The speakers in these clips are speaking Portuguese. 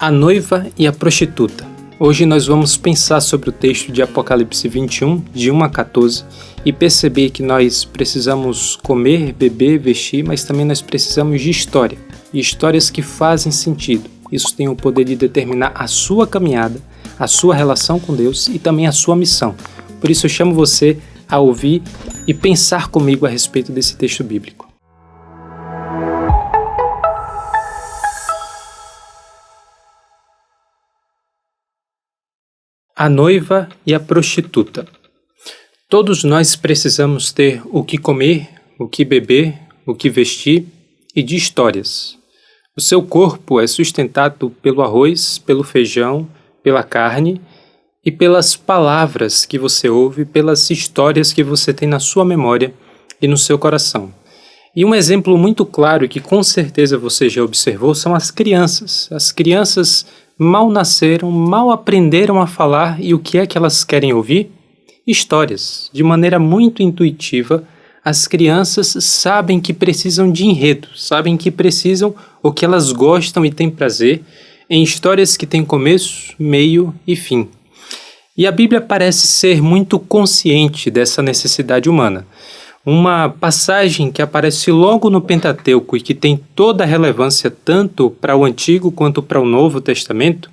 A noiva e a prostituta. Hoje nós vamos pensar sobre o texto de Apocalipse 21, de 1 a 14, e perceber que nós precisamos comer, beber, vestir, mas também nós precisamos de história, e histórias que fazem sentido. Isso tem o poder de determinar a sua caminhada, a sua relação com Deus e também a sua missão. Por isso eu chamo você a ouvir e pensar comigo a respeito desse texto bíblico. A noiva e a prostituta. Todos nós precisamos ter o que comer, o que beber, o que vestir e de histórias. O seu corpo é sustentado pelo arroz, pelo feijão, pela carne e pelas palavras que você ouve, pelas histórias que você tem na sua memória e no seu coração. E um exemplo muito claro que com certeza você já observou são as crianças. As crianças mal nasceram, mal aprenderam a falar e o que é que elas querem ouvir? Histórias. De maneira muito intuitiva, as crianças sabem que precisam de enredo, sabem que precisam ou que elas gostam e têm prazer em histórias que têm começo, meio e fim. E a Bíblia parece ser muito consciente dessa necessidade humana. Uma passagem que aparece logo no Pentateuco e que tem toda a relevância tanto para o Antigo quanto para o Novo Testamento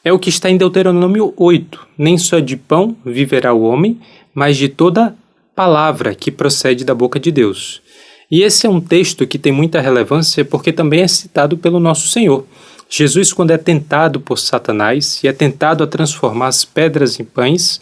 é o que está em Deuteronômio 8. Nem só de pão viverá o homem, mas de toda palavra que procede da boca de Deus. E esse é um texto que tem muita relevância porque também é citado pelo nosso Senhor. Jesus, quando é tentado por Satanás e é tentado a transformar as pedras em pães,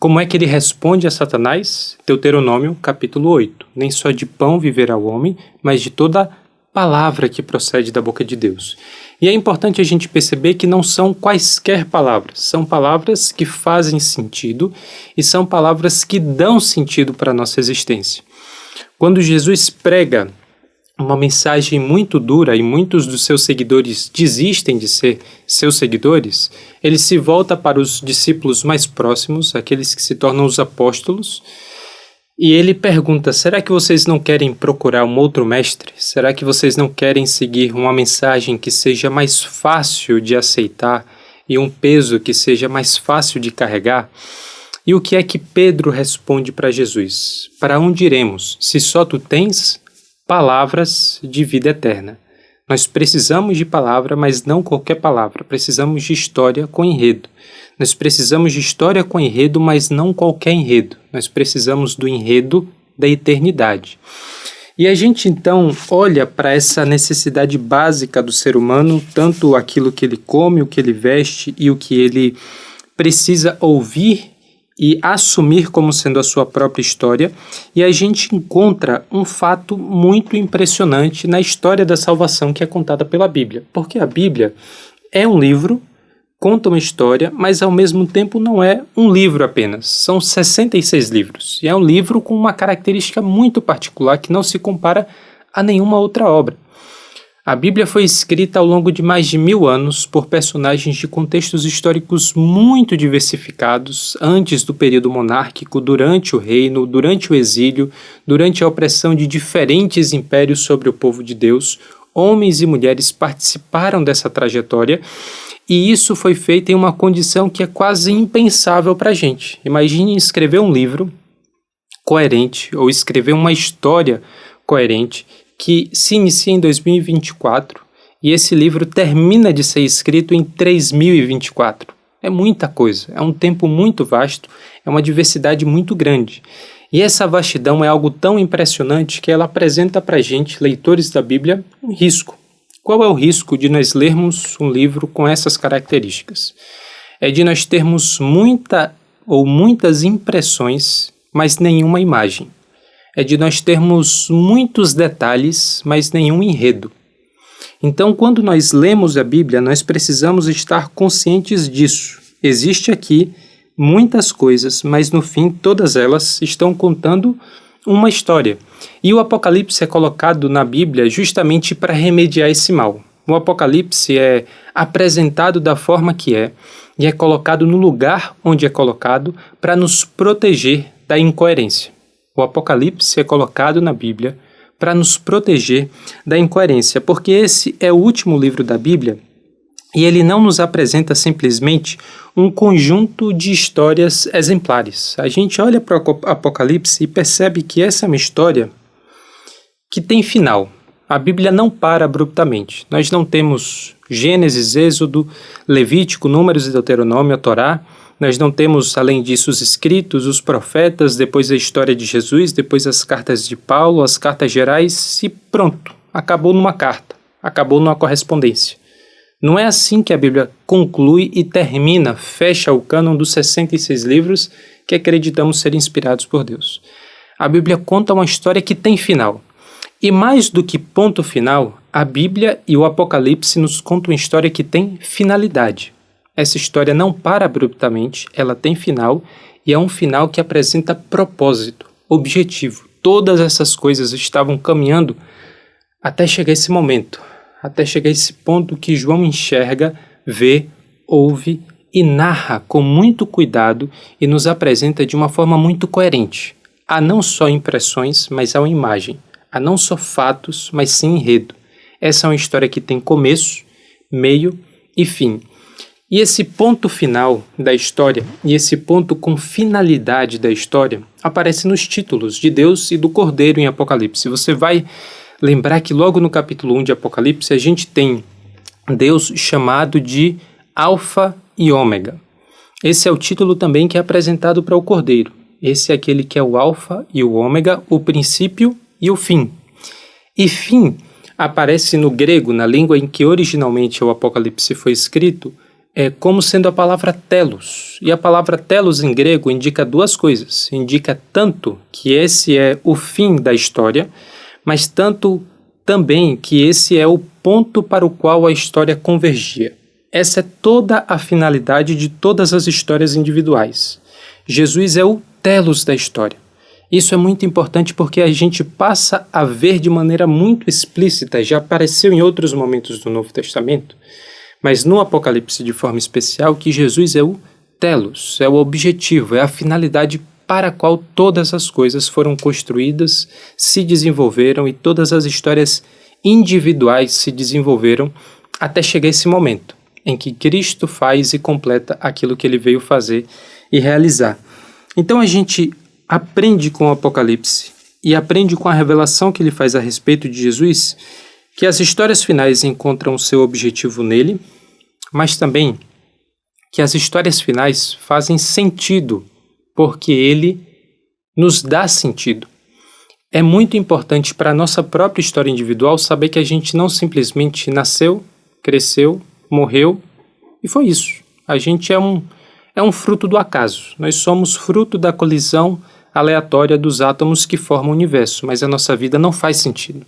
como é que ele responde a Satanás? Deuteronômio capítulo 8. Nem só de pão viverá o homem, mas de toda palavra que procede da boca de Deus. E é importante a gente perceber que não são quaisquer palavras, são palavras que fazem sentido e são palavras que dão sentido para a nossa existência. Quando Jesus prega uma mensagem muito dura e muitos dos seus seguidores desistem de ser seus seguidores, ele se volta para os discípulos mais próximos, aqueles que se tornam os apóstolos, e ele pergunta: será que vocês não querem procurar um outro mestre? Será que vocês não querem seguir uma mensagem que seja mais fácil de aceitar e um peso que seja mais fácil de carregar? E o que é que Pedro responde para Jesus? Para onde iremos, se só tu tens palavras de vida eterna? Nós precisamos de palavra, mas não qualquer palavra. Precisamos de história com enredo. Nós precisamos de história com enredo, mas não qualquer enredo. Nós precisamos do enredo da eternidade. E a gente então olha para essa necessidade básica do ser humano, tanto aquilo que ele come, o que ele veste e o que ele precisa ouvir e assumir como sendo a sua própria história, e a gente encontra um fato muito impressionante na história da salvação que é contada pela Bíblia. Porque a Bíblia é um livro, conta uma história, mas ao mesmo tempo não é um livro apenas. São 66 livros, e é um livro com uma característica muito particular que não se compara a nenhuma outra obra. A Bíblia foi escrita ao longo de mais de 1000 anos por personagens de contextos históricos muito diversificados, antes do período monárquico, durante o reino, durante o exílio, durante a opressão de diferentes impérios sobre o povo de Deus. Homens e mulheres participaram dessa trajetória e isso foi feito em uma condição que é quase impensável para a gente. Imagine escrever um livro coerente ou escrever uma história coerente que se inicia em 2024 e esse livro termina de ser escrito em 3024. É muita coisa, é um tempo muito vasto, é uma diversidade muito grande. E essa vastidão é algo tão impressionante que ela apresenta para a gente, leitores da Bíblia, um risco. Qual é o risco de nós lermos um livro com essas características? É de nós termos muitas impressões, mas nenhuma imagem. É de nós termos muitos detalhes, mas nenhum enredo. Então, quando nós lemos a Bíblia, nós precisamos estar conscientes disso. Existe aqui muitas coisas, mas no fim todas elas estão contando uma história. E o Apocalipse é colocado na Bíblia justamente para remediar esse mal. O Apocalipse é apresentado da forma que é e é colocado no lugar onde é colocado para nos proteger da incoerência. O Apocalipse é colocado na Bíblia para nos proteger da incoerência, porque esse é o último livro da Bíblia E ele não nos apresenta simplesmente um conjunto de histórias exemplares. A gente olha para o Apocalipse e percebe que essa é uma história que tem final. A Bíblia não para abruptamente. Nós não temos Gênesis, Êxodo, Levítico, Números e Deuteronômio, a Torá. Nós não temos, além disso, os escritos, os profetas, depois a história de Jesus, depois as cartas de Paulo, as cartas gerais e pronto. Acabou numa carta, acabou numa correspondência. Não é assim que a Bíblia conclui e termina, fecha o cânon dos 66 livros que acreditamos ser inspirados por Deus. A Bíblia conta uma história que tem final. E mais do que ponto final, a Bíblia e o Apocalipse nos contam uma história que tem finalidade. Essa história não para abruptamente, ela tem final e é um final que apresenta propósito, objetivo. Todas essas coisas estavam caminhando até chegar esse momento, até chegar esse ponto que João enxerga, vê, ouve e narra com muito cuidado e nos apresenta de uma forma muito coerente. Há não só impressões, mas há uma imagem. Há não só fatos, mas sim enredo. Essa é uma história que tem começo, meio e fim. E esse ponto final da história, e esse ponto com finalidade da história, aparece nos títulos de Deus e do Cordeiro em Apocalipse. Você vai lembrar que logo no capítulo 1 de Apocalipse a gente tem Deus chamado de Alfa e Ômega. Esse é o título também que é apresentado para o Cordeiro. Esse é aquele que é o Alfa e o Ômega, o princípio e o fim. E fim aparece no grego, na língua em que originalmente o Apocalipse foi escrito, como sendo a palavra telos. E a palavra telos em grego indica duas coisas. Indica tanto que esse é o fim da história, mas tanto também que esse é o ponto para o qual a história convergia. Essa é toda a finalidade de todas as histórias individuais. Jesus é o telos da história. Isso é muito importante porque a gente passa a ver de maneira muito explícita, já apareceu em outros momentos do Novo Testamento, mas no Apocalipse de forma especial, que Jesus é o telos, é o objetivo, é a finalidade para a qual todas as coisas foram construídas, se desenvolveram e todas as histórias individuais se desenvolveram até chegar esse momento em que Cristo faz e completa aquilo que ele veio fazer e realizar. Então a gente aprende com o Apocalipse e aprende com a revelação que ele faz a respeito de Jesus, que as histórias finais encontram o seu objetivo nele, mas também que as histórias finais fazem sentido, porque ele nos dá sentido. É muito importante para a nossa própria história individual saber que a gente não simplesmente nasceu, cresceu, morreu e foi isso. A gente é um fruto do acaso. Nós somos fruto da colisão aleatória dos átomos que formam o universo, mas a nossa vida não faz sentido.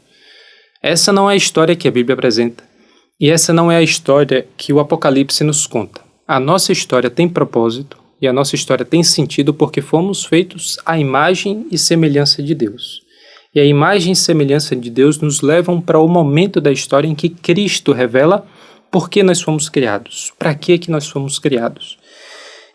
Essa não é a história que a Bíblia apresenta, e essa não é a história que o Apocalipse nos conta. A nossa história tem propósito, e a nossa história tem sentido porque fomos feitos à imagem e semelhança de Deus. E a imagem e semelhança de Deus nos levam para o momento da história em que Cristo revela por que nós fomos criados, para que nós fomos criados.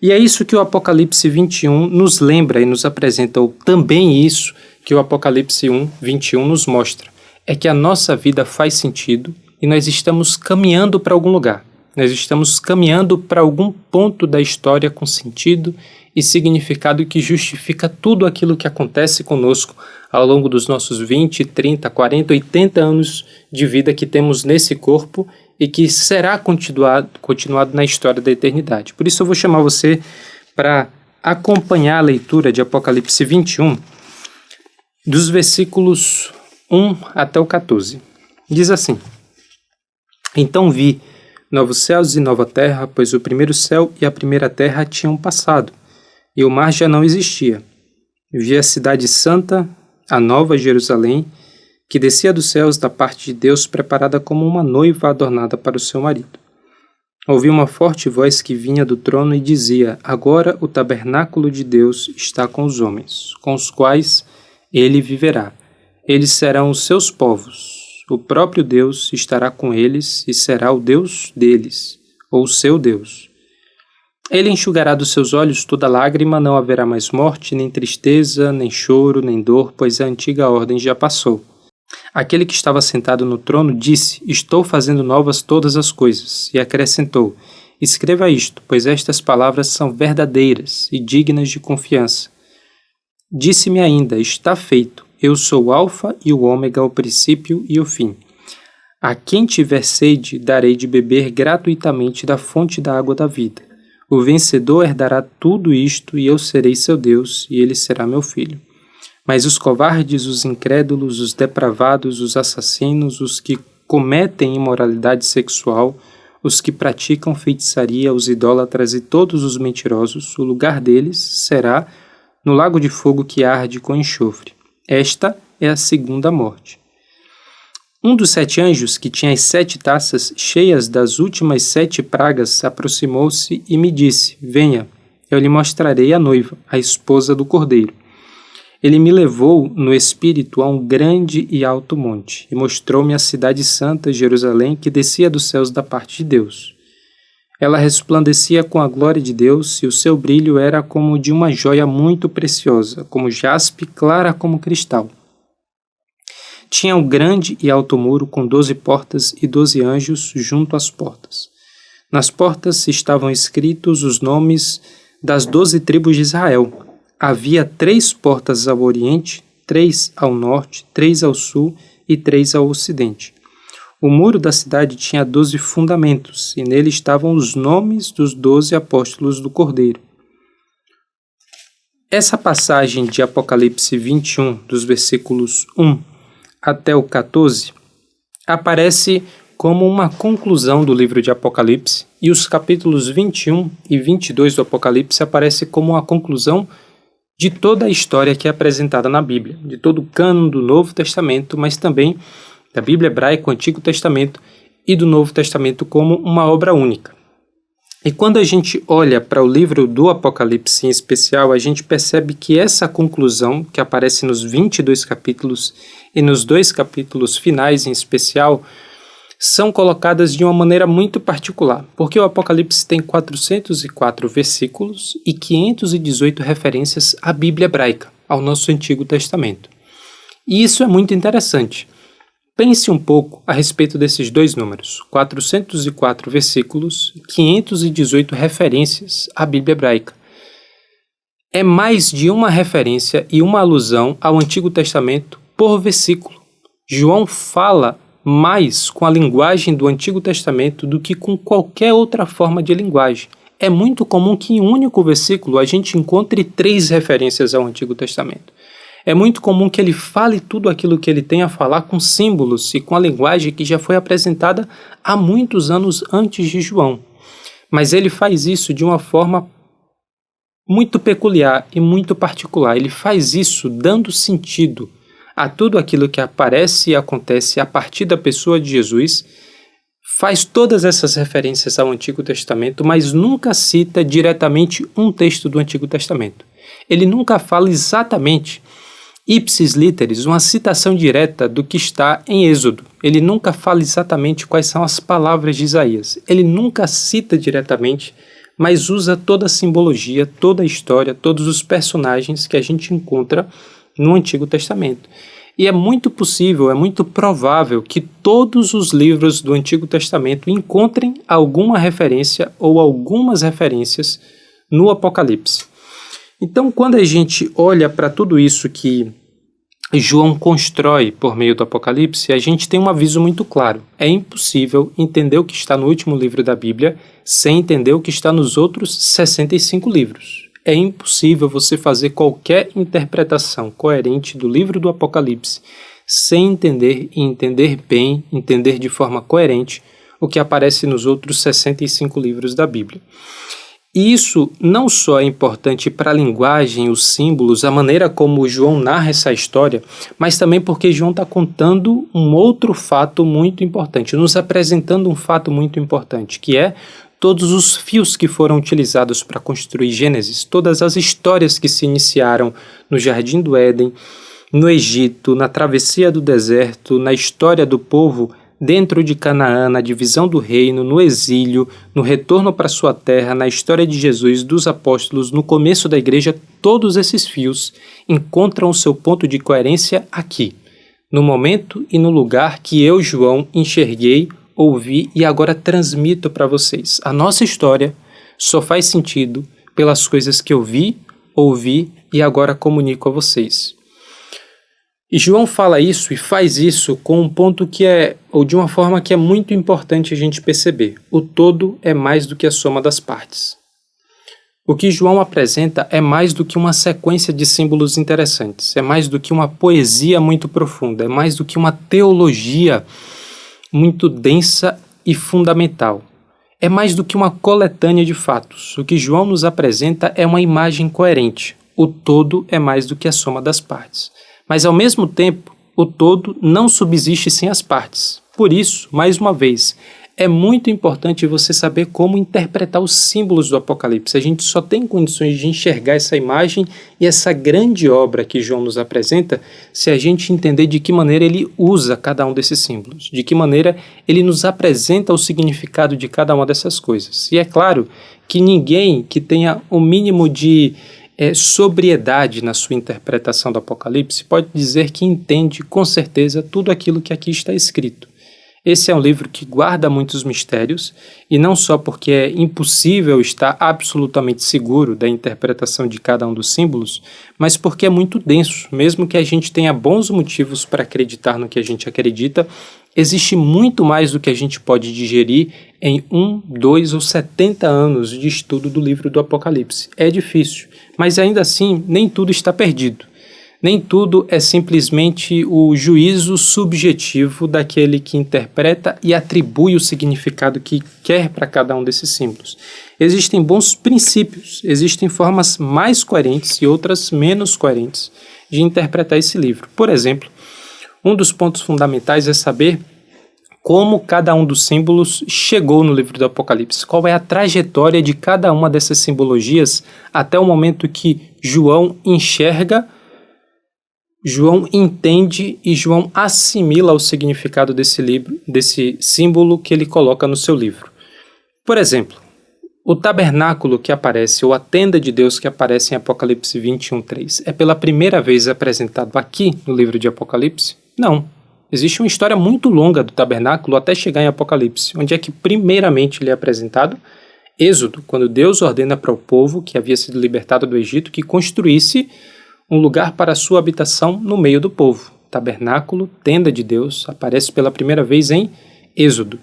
E é isso que o Apocalipse 21 nos lembra e nos apresenta, ou também isso que o Apocalipse 21 nos mostra, é que a nossa vida faz sentido e nós estamos caminhando para algum lugar. Nós estamos caminhando para algum ponto da história com sentido e significado que justifica tudo aquilo que acontece conosco ao longo dos nossos 20, 30, 40, 80 anos de vida que temos nesse corpo e que será continuado na história da eternidade. Por isso eu vou chamar você para acompanhar a leitura de Apocalipse 21, dos versículos 1 até o 14. Diz assim: Então vi novos céus e nova terra, pois o primeiro céu e a primeira terra tinham passado, e o mar já não existia. Vi a cidade santa, a nova Jerusalém, que descia dos céus da parte de Deus, preparada como uma noiva adornada para o seu marido. Ouvi uma forte voz que vinha do trono e dizia: Agora o tabernáculo de Deus está com os homens, com os quais ele viverá. Eles serão os seus povos. O próprio Deus estará com eles e será o Deus deles, ou seu Deus. Ele enxugará dos seus olhos toda lágrima, não haverá mais morte, nem tristeza, nem choro, nem dor, pois a antiga ordem já passou. Aquele que estava sentado no trono disse: Estou fazendo novas todas as coisas. E acrescentou: Escreva isto, pois estas palavras são verdadeiras e dignas de confiança. Disse-me ainda: Está feito. Eu sou o Alfa e o Ômega, o princípio e o fim. A quem tiver sede, darei de beber gratuitamente da fonte da água da vida. O vencedor herdará tudo isto, e eu serei seu Deus, e ele será meu filho. Mas os covardes, os incrédulos, os depravados, os assassinos, os que cometem imoralidade sexual, os que praticam feitiçaria, os idólatras e todos os mentirosos, o lugar deles será no lago de fogo que arde com enxofre. Esta é a segunda morte. Um dos 7 anjos, que tinha as 7 taças cheias das últimas 7 pragas, aproximou-se e me disse: Venha, eu lhe mostrarei a noiva, a esposa do Cordeiro. Ele me levou no espírito a um grande e alto monte, e mostrou-me a cidade santa, Jerusalém, que descia dos céus da parte de Deus. Ela resplandecia com a glória de Deus, e o seu brilho era como de uma joia muito preciosa, como jaspe, clara como cristal. Tinha um grande e alto muro com 12 portas e 12 anjos junto às portas. Nas portas estavam escritos os nomes das 12 tribos de Israel. Havia 3 portas ao oriente, 3 ao norte, 3 ao sul e 3 ao ocidente. O muro da cidade tinha 12 fundamentos, e nele estavam os nomes dos 12 apóstolos do Cordeiro. Essa passagem de Apocalipse 21, dos versículos 1 até o 14, aparece como uma conclusão do livro de Apocalipse, e os capítulos 21 e 22 do Apocalipse aparecem como a conclusão de toda a história que é apresentada na Bíblia, de todo o cânon do Novo Testamento, mas também da Bíblia hebraica, o Antigo Testamento e do Novo Testamento como uma obra única. E quando a gente olha para o livro do Apocalipse em especial, a gente percebe que essa conclusão, que aparece nos 22 capítulos e nos 2 capítulos finais em especial, são colocadas de uma maneira muito particular, porque o Apocalipse tem 404 versículos e 518 referências à Bíblia hebraica, ao nosso Antigo Testamento. E isso é muito interessante. Pense um pouco a respeito desses 2 números, 404 versículos e 518 referências à Bíblia hebraica. É mais de uma referência e uma alusão ao Antigo Testamento por versículo. João fala mais com a linguagem do Antigo Testamento do que com qualquer outra forma de linguagem. É muito comum que em um único versículo a gente encontre 3 referências ao Antigo Testamento. É muito comum que ele fale tudo aquilo que ele tem a falar com símbolos e com a linguagem que já foi apresentada há muitos anos antes de João. Mas ele faz isso de uma forma muito peculiar e muito particular. Ele faz isso dando sentido a tudo aquilo que aparece e acontece a partir da pessoa de Jesus, faz todas essas referências ao Antigo Testamento, mas nunca cita diretamente um texto do Antigo Testamento. Ele nunca fala exatamente, ipsis literis, uma citação direta do que está em Êxodo. Ele nunca fala exatamente quais são as palavras de Isaías. Ele nunca cita diretamente, mas usa toda a simbologia, toda a história, todos os personagens que a gente encontra no Antigo Testamento. E é muito possível, é muito provável que todos os livros do Antigo Testamento encontrem alguma referência ou algumas referências no Apocalipse. Então, quando a gente olha para tudo isso que João constrói por meio do Apocalipse, a gente tem um aviso muito claro. É impossível entender o que está no último livro da Bíblia sem entender o que está nos outros 65 livros. É impossível você fazer qualquer interpretação coerente do livro do Apocalipse sem entender e entender bem, entender de forma coerente o que aparece nos outros 65 livros da Bíblia. E isso não só é importante para a linguagem, os símbolos, a maneira como João narra essa história, mas também porque João está contando um outro fato muito importante, nos apresentando um fato muito importante, que é todos os fios que foram utilizados para construir Gênesis, todas as histórias que se iniciaram no Jardim do Éden, no Egito, na travessia do deserto, na história do povo dentro de Canaã, na divisão do reino, no exílio, no retorno para sua terra, na história de Jesus, dos apóstolos, no começo da igreja, todos esses fios encontram o seu ponto de coerência aqui, no momento e no lugar que eu, João, enxerguei, ouvi e agora transmito para vocês. A nossa história só faz sentido pelas coisas que eu vi, ouvi e agora comunico a vocês. E João fala isso e faz isso com um ponto ou de uma forma que é muito importante a gente perceber. O todo é mais do que a soma das partes. O que João apresenta é mais do que uma sequência de símbolos interessantes, é mais do que uma poesia muito profunda, é mais do que uma teologia muito densa e fundamental. É mais do que uma coletânea de fatos. O que João nos apresenta é uma imagem coerente. O todo é mais do que a soma das partes. Mas, ao mesmo tempo, o todo não subsiste sem as partes. Por isso, mais uma vez, é muito importante você saber como interpretar os símbolos do Apocalipse. A gente só tem condições de enxergar essa imagem e essa grande obra que João nos apresenta se a gente entender de que maneira ele usa cada um desses símbolos, de que maneira ele nos apresenta o significado de cada uma dessas coisas. E é claro que ninguém que tenha o mínimo de sobriedade na sua interpretação do Apocalipse pode dizer que entende com certeza tudo aquilo que aqui está escrito. Esse é um livro que guarda muitos mistérios, e não só porque é impossível estar absolutamente seguro da interpretação de cada um dos símbolos, mas porque é muito denso. Mesmo que a gente tenha bons motivos para acreditar no que a gente acredita, existe muito mais do que a gente pode digerir em 1, 2 ou 70 anos de estudo do livro do Apocalipse. É difícil, mas ainda assim nem tudo está perdido. Nem tudo é simplesmente o juízo subjetivo daquele que interpreta e atribui o significado que quer para cada um desses símbolos. Existem bons princípios, existem formas mais coerentes e outras menos coerentes de interpretar esse livro. Por exemplo, um dos pontos fundamentais é saber como cada um dos símbolos chegou no livro do Apocalipse, qual é a trajetória de cada uma dessas simbologias até o momento que João enxerga, João entende e João assimila o significado desse símbolo que ele coloca no seu livro. Por exemplo, o tabernáculo que aparece, ou a tenda de Deus que aparece em Apocalipse 21:3, é pela primeira vez apresentado aqui no livro de Apocalipse? Não. Existe uma história muito longa do tabernáculo até chegar em Apocalipse, onde é que primeiramente ele é apresentado? Êxodo, quando Deus ordena para o povo que havia sido libertado do Egito que construísse um lugar para a sua habitação no meio do povo. Tabernáculo, tenda de Deus, aparece pela primeira vez em Êxodo.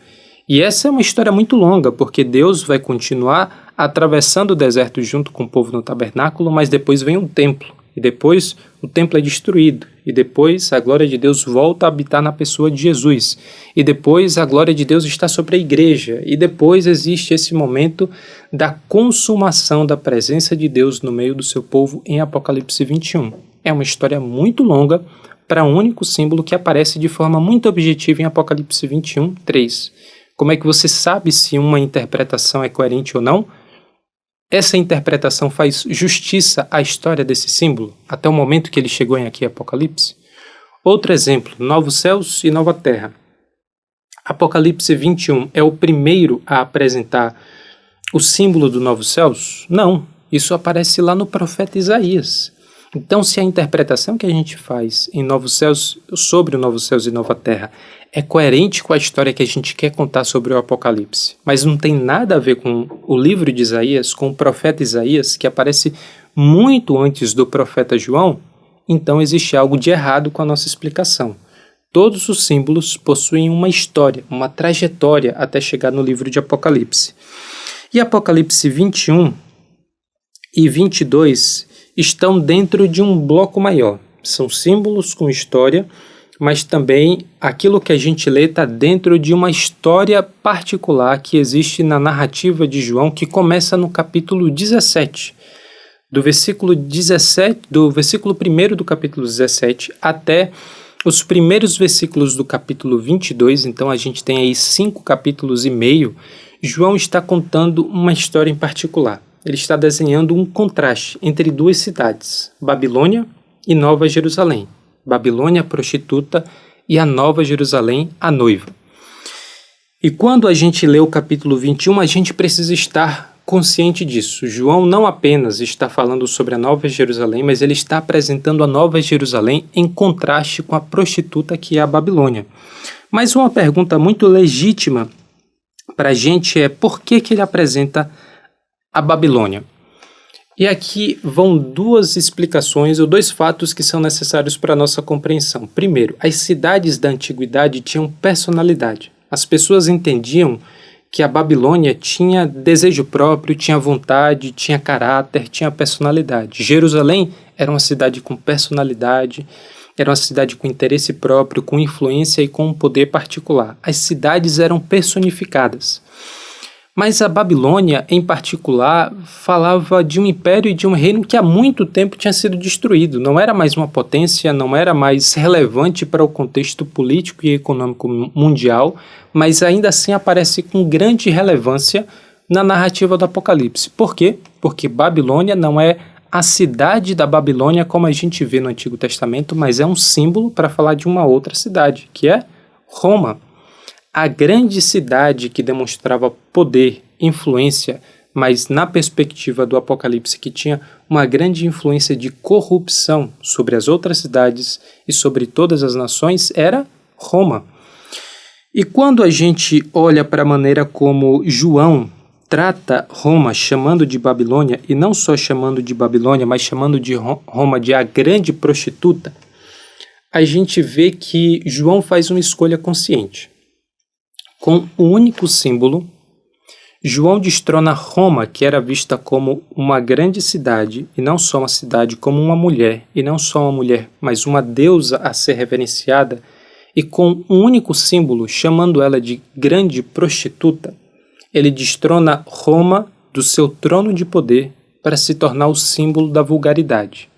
E essa é uma história muito longa, porque Deus vai continuar atravessando o deserto junto com o povo no tabernáculo, mas depois vem um templo, e depois o templo é destruído, e depois a glória de Deus volta a habitar na pessoa de Jesus, e depois a glória de Deus está sobre a igreja, e depois existe esse momento da consumação da presença de Deus no meio do seu povo em Apocalipse 21. É uma história muito longa para um único símbolo que aparece de forma muito objetiva em Apocalipse 21:3. Como é que você sabe se uma interpretação é coerente ou não? Essa interpretação faz justiça à história desse símbolo, até o momento que ele chegou em aqui Apocalipse? Outro exemplo, novos céus e nova terra. Apocalipse 21 é o primeiro a apresentar o símbolo dos novos céus? Não, isso aparece lá no profeta Isaías. Então, se a interpretação que a gente faz em novos céus, sobre o novos céus e nova terra é coerente com a história que a gente quer contar sobre o Apocalipse, mas não tem nada a ver com o livro de Isaías, com o profeta Isaías, que aparece muito antes do profeta João, então existe algo de errado com a nossa explicação. Todos os símbolos possuem uma história, uma trajetória até chegar no livro de Apocalipse. E Apocalipse 21 e 22 estão dentro de um bloco maior. São símbolos com história, mas também aquilo que a gente lê está dentro de uma história particular que existe na narrativa de João, que começa no capítulo 17. Do versículo 1 do capítulo 17 até os primeiros versículos do capítulo 22, então a gente tem aí 5 capítulos e meio, João está contando uma história em particular. Ele está desenhando um contraste entre duas cidades, Babilônia e Nova Jerusalém. Babilônia, a prostituta, e a Nova Jerusalém, a noiva. E quando a gente lê o capítulo 21, a gente precisa estar consciente disso. João não apenas está falando sobre a Nova Jerusalém, mas ele está apresentando a Nova Jerusalém em contraste com a prostituta que é a Babilônia. Mas uma pergunta muito legítima para a gente é por que ele apresenta a Babilônia? E aqui vão duas explicações ou dois fatos que são necessários para a nossa compreensão. Primeiro, as cidades da antiguidade tinham personalidade. As pessoas entendiam que a Babilônia tinha desejo próprio, tinha vontade, tinha caráter, tinha personalidade. Jerusalém era uma cidade com personalidade, era uma cidade com interesse próprio, com influência e com um poder particular. As cidades eram personificadas. Mas a Babilônia, em particular, falava de um império e de um reino que há muito tempo tinha sido destruído. Não era mais uma potência, não era mais relevante para o contexto político e econômico mundial, mas ainda assim aparece com grande relevância na narrativa do Apocalipse. Por quê? Porque Babilônia não é a cidade da Babilônia como a gente vê no Antigo Testamento, mas é um símbolo para falar de uma outra cidade, que é Roma. A grande cidade que demonstrava poder, influência, mas na perspectiva do Apocalipse que tinha uma grande influência de corrupção sobre as outras cidades e sobre todas as nações, era Roma. E quando a gente olha para a maneira como João trata Roma chamando de Babilônia, e não só chamando de Babilônia, mas chamando de Roma de a grande prostituta, a gente vê que João faz uma escolha consciente. Com um único símbolo, João destrona Roma, que era vista como uma grande cidade, e não só uma cidade, como uma mulher, e não só uma mulher, mas uma deusa a ser reverenciada, e com um único símbolo, chamando ela de grande prostituta, ele destrona Roma do seu trono de poder para se tornar o símbolo da vulgaridade.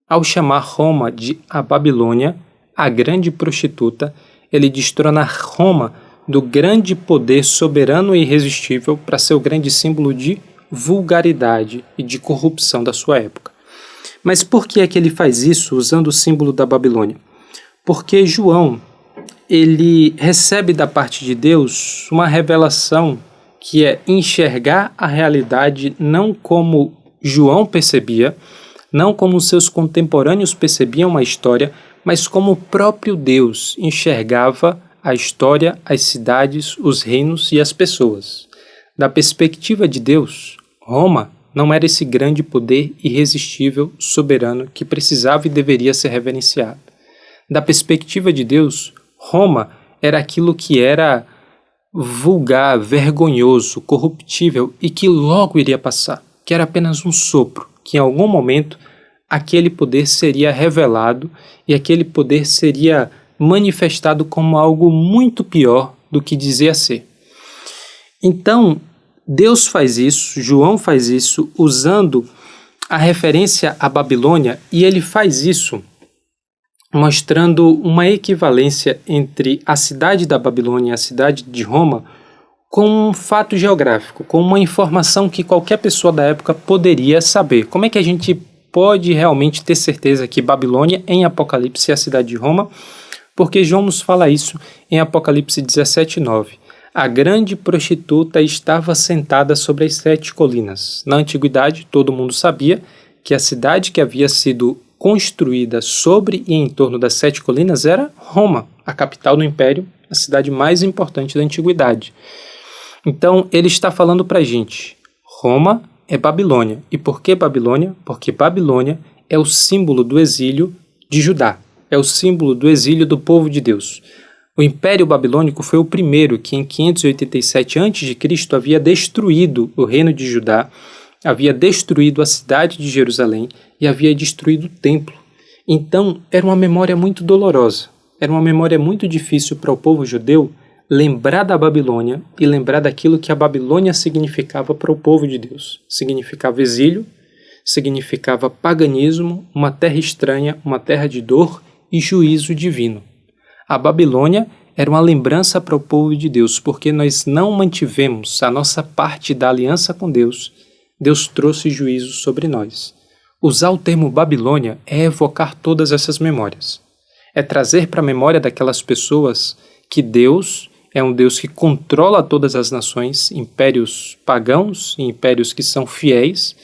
Ao chamar Roma de a Babilônia, a grande prostituta, ele destrona Roma do grande poder soberano e irresistível para ser o grande símbolo de vulgaridade e de corrupção da sua época. Mas por que é que ele faz isso usando o símbolo da Babilônia? Porque João, ele recebe da parte de Deus uma revelação que é enxergar a realidade não como João percebia, não como seus contemporâneos percebiam a história, mas como o próprio Deus enxergava a história, as cidades, os reinos e as pessoas. Da perspectiva de Deus, Roma não era esse grande poder irresistível, soberano, que precisava e deveria ser reverenciado. Da perspectiva de Deus, Roma era aquilo que era vulgar, vergonhoso, corruptível e que logo iria passar, que era apenas um sopro, que em algum momento aquele poder seria revelado e aquele poder seria manifestado como algo muito pior do que dizia ser. Então, Deus faz isso, João faz isso, usando a referência à Babilônia, e ele faz isso mostrando uma equivalência entre a cidade da Babilônia e a cidade de Roma com um fato geográfico, com uma informação que qualquer pessoa da época poderia saber. Como é que a gente pode realmente ter certeza que Babilônia, em Apocalipse, é a cidade de Roma? Porque João nos fala isso em Apocalipse 17:9. A grande prostituta estava sentada sobre as 7 colinas. Na antiguidade, todo mundo sabia que a cidade que havia sido construída sobre e em torno das 7 colinas era Roma, a capital do império, a cidade mais importante da antiguidade. Então, ele está falando para a gente, Roma é Babilônia. E por que Babilônia? Porque Babilônia é o símbolo do exílio de Judá. É o símbolo do exílio do povo de Deus. O Império Babilônico foi o primeiro que em 587 a.C. havia destruído o reino de Judá, havia destruído a cidade de Jerusalém e havia destruído o templo. Então, era uma memória muito dolorosa, era uma memória muito difícil para o povo judeu lembrar da Babilônia e lembrar daquilo que a Babilônia significava para o povo de Deus. Significava exílio, significava paganismo, uma terra estranha, uma terra de dor e juízo divino. A Babilônia era uma lembrança para o povo de Deus, porque nós não mantivemos a nossa parte da aliança com Deus. Deus trouxe juízo sobre nós. Usar o termo Babilônia é evocar todas essas memórias. É trazer para a memória daquelas pessoas que Deus, é um Deus que controla todas as nações, impérios pagãos e impérios que são fiéis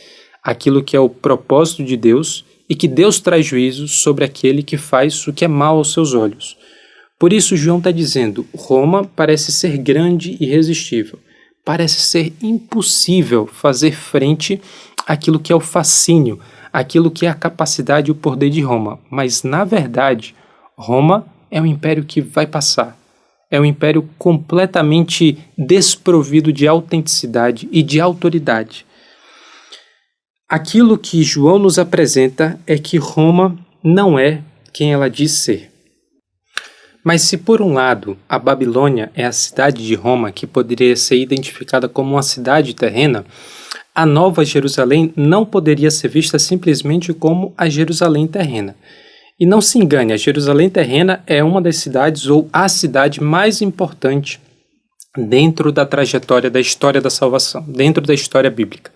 àquilo que é o propósito de Deus e que Deus traz juízo sobre aquele que faz o que é mal aos seus olhos. Por isso João está dizendo, Roma parece ser grande e irresistível, parece ser impossível fazer frente àquilo que é o fascínio, aquilo que é a capacidade e o poder de Roma, mas na verdade Roma é um império que vai passar. É um império completamente desprovido de autenticidade e de autoridade. Aquilo que João nos apresenta é que Roma não é quem ela diz ser. Mas se por um lado a Babilônia é a cidade de Roma que poderia ser identificada como uma cidade terrena, a Nova Jerusalém não poderia ser vista simplesmente como a Jerusalém terrena. E não se engane, a Jerusalém terrena é uma das cidades ou a cidade mais importante dentro da trajetória da história da salvação, dentro da história bíblica.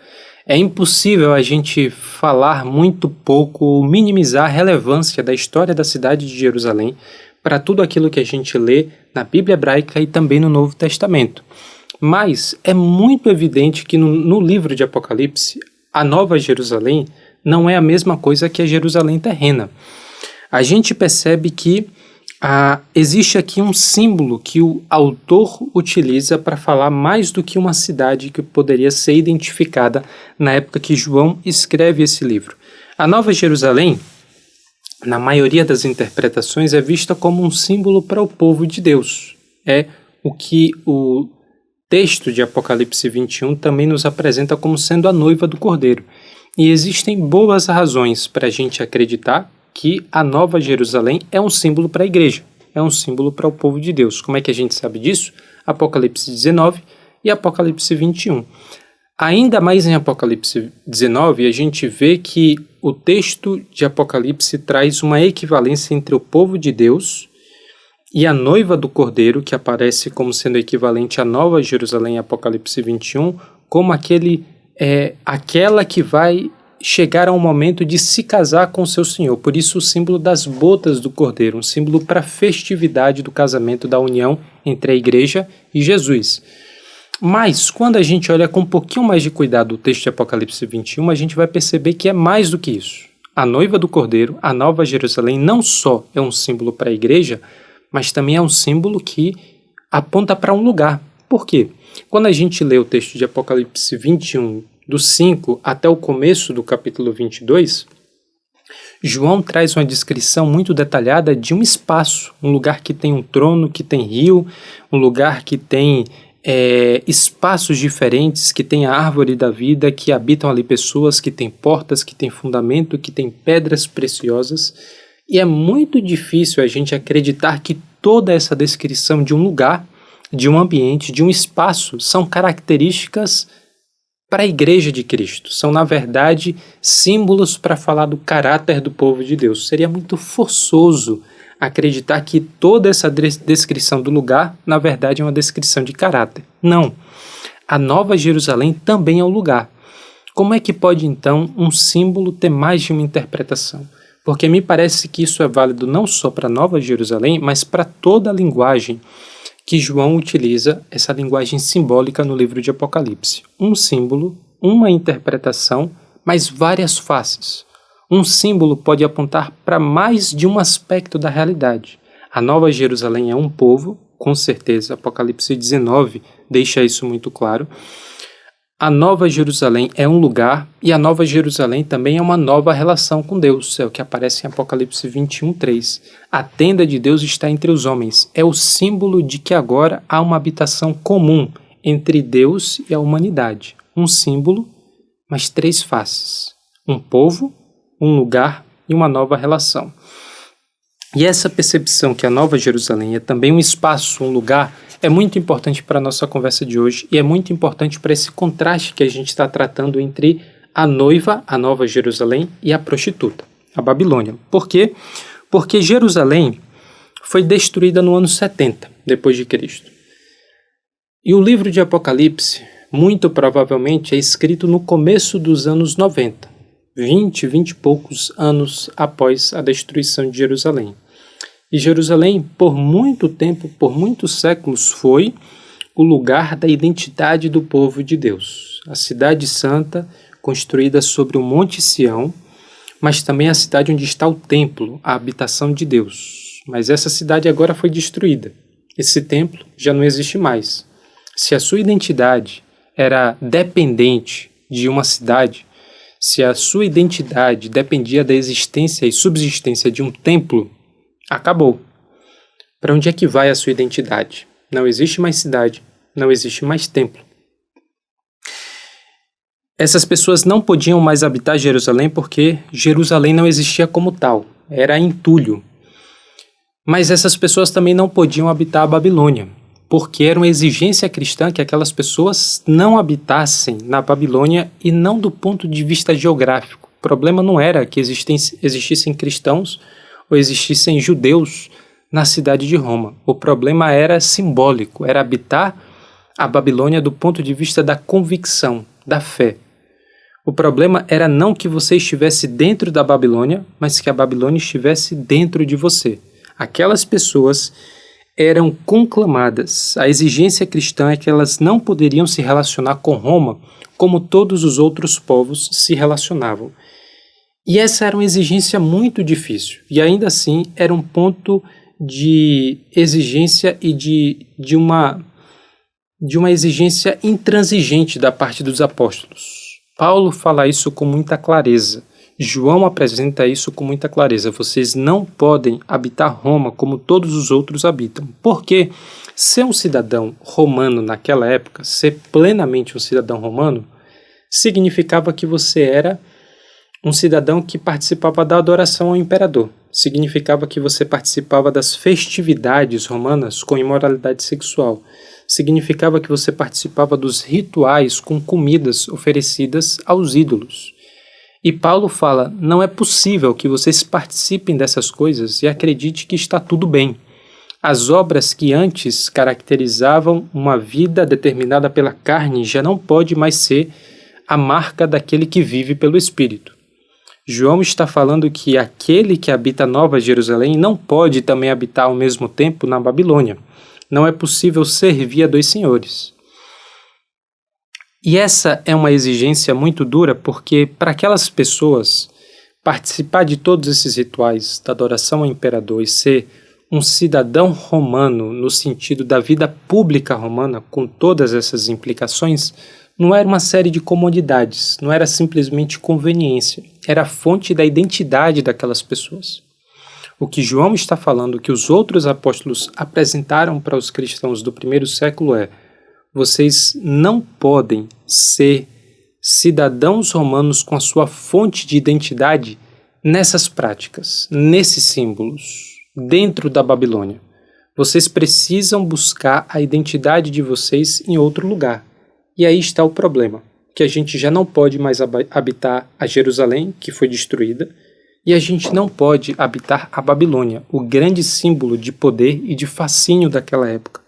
É impossível a gente falar muito pouco ou minimizar a relevância da história da cidade de Jerusalém para tudo aquilo que a gente lê na Bíblia hebraica e também no Novo Testamento. Mas é muito evidente que no livro de Apocalipse, a Nova Jerusalém não é a mesma coisa que a Jerusalém terrena. A gente percebe que existe aqui um símbolo que o autor utiliza para falar mais do que uma cidade que poderia ser identificada na época que João escreve esse livro. A Nova Jerusalém, na maioria das interpretações, é vista como um símbolo para o povo de Deus. É o que o texto de Apocalipse 21 também nos apresenta como sendo a noiva do Cordeiro. E existem boas razões para a gente acreditar que a Nova Jerusalém é um símbolo para a igreja, é um símbolo para o povo de Deus. Como é que a gente sabe disso? Apocalipse 19 e Apocalipse 21. Ainda mais em Apocalipse 19, a gente vê que o texto de Apocalipse traz uma equivalência entre o povo de Deus e a noiva do Cordeiro, que aparece como sendo equivalente à Nova Jerusalém em Apocalipse 21, como aquela que vai chegar ao momento de se casar com seu Senhor. Por isso o símbolo das bodas do Cordeiro, um símbolo para a festividade do casamento, da união entre a igreja e Jesus. Mas quando a gente olha com um pouquinho mais de cuidado o texto de Apocalipse 21, a gente vai perceber que é mais do que isso. A noiva do Cordeiro, a Nova Jerusalém, não só é um símbolo para a igreja, mas também é um símbolo que aponta para um lugar. Por quê? Quando a gente lê o texto de Apocalipse 21, do 5 até o começo do capítulo 22, João traz uma descrição muito detalhada de um espaço, um lugar que tem um trono, que tem rio, um lugar que tem espaços diferentes, que tem a árvore da vida, que habitam ali pessoas, que tem portas, que tem fundamento, que tem pedras preciosas. E é muito difícil a gente acreditar que toda essa descrição de um lugar, de um ambiente, de um espaço, são características para a Igreja de Cristo. São, na verdade, símbolos para falar do caráter do povo de Deus. Seria muito forçoso acreditar que toda essa descrição do lugar, na verdade, é uma descrição de caráter. Não. A Nova Jerusalém também é o lugar. Como é que pode, então, um símbolo ter mais de uma interpretação? Porque me parece que isso é válido não só para a Nova Jerusalém, mas para toda a linguagem que João utiliza, essa linguagem simbólica no livro de Apocalipse. Um símbolo, uma interpretação, mas várias faces. Um símbolo pode apontar para mais de um aspecto da realidade. A Nova Jerusalém é um povo, com certeza, Apocalipse 19 deixa isso muito claro. A Nova Jerusalém é um lugar e a Nova Jerusalém também é uma nova relação com Deus, é o que aparece em Apocalipse 21:3. A tenda de Deus está entre os homens, é o símbolo de que agora há uma habitação comum entre Deus e a humanidade. Um símbolo, mas três faces. Um povo, um lugar e uma nova relação. E essa percepção que a Nova Jerusalém é também um espaço, um lugar, é muito importante para a nossa conversa de hoje e é muito importante para esse contraste que a gente está tratando entre a noiva, a Nova Jerusalém, e a prostituta, a Babilônia. Por quê? Porque Jerusalém foi destruída no ano 70 depois de Cristo. E o livro de Apocalipse, muito provavelmente, é escrito no começo dos anos 90, 20 e poucos anos após a destruição de Jerusalém. E Jerusalém, por muito tempo, por muitos séculos, foi o lugar da identidade do povo de Deus. A cidade santa, construída sobre o Monte Sião, mas também a cidade onde está o templo, a habitação de Deus. Mas essa cidade agora foi destruída. Esse templo já não existe mais. Se a sua identidade era dependente de uma cidade, se a sua identidade dependia da existência e subsistência de um templo, acabou. Para onde é que vai a sua identidade? Não existe mais cidade, não existe mais templo. Essas pessoas não podiam mais habitar Jerusalém porque Jerusalém não existia como tal, era entulho. Mas essas pessoas também não podiam habitar a Babilônia, porque era uma exigência cristã que aquelas pessoas não habitassem na Babilônia e não do ponto de vista geográfico. O problema não era que existissem cristãos ou existissem judeus na cidade de Roma. O problema era simbólico, era habitar a Babilônia do ponto de vista da convicção, da fé. O problema era não que você estivesse dentro da Babilônia, mas que a Babilônia estivesse dentro de você. Aquelas pessoas eram conclamadas. A exigência cristã é que elas não poderiam se relacionar com Roma como todos os outros povos se relacionavam. E essa era uma exigência muito difícil. E ainda assim era um ponto de exigência e de uma exigência intransigente da parte dos apóstolos. Paulo fala isso com muita clareza. João apresenta isso com muita clareza. Vocês não podem habitar Roma como todos os outros habitam. Porque ser um cidadão romano naquela época, ser plenamente um cidadão romano, significava que você era um cidadão que participava da adoração ao imperador. Significava que você participava das festividades romanas com imoralidade sexual. Significava que você participava dos rituais com comidas oferecidas aos ídolos. E Paulo fala, não é possível que vocês participem dessas coisas e acredite que está tudo bem. As obras que antes caracterizavam uma vida determinada pela carne já não pode mais ser a marca daquele que vive pelo Espírito. João está falando que aquele que habita Nova Jerusalém não pode também habitar ao mesmo tempo na Babilônia. Não é possível servir a dois senhores. E essa é uma exigência muito dura porque para aquelas pessoas participar de todos esses rituais da adoração ao imperador e ser um cidadão romano no sentido da vida pública romana com todas essas implicações não era uma série de comodidades, não era simplesmente conveniência, era a fonte da identidade daquelas pessoas. O que João está falando, que os outros apóstolos apresentaram para os cristãos do primeiro século é: vocês não podem ser cidadãos romanos com a sua fonte de identidade nessas práticas, nesses símbolos, dentro da Babilônia. Vocês precisam buscar a identidade de vocês em outro lugar. E aí está o problema, que a gente já não pode mais habitar a Jerusalém, que foi destruída, e a gente não pode habitar a Babilônia, o grande símbolo de poder e de fascínio daquela época.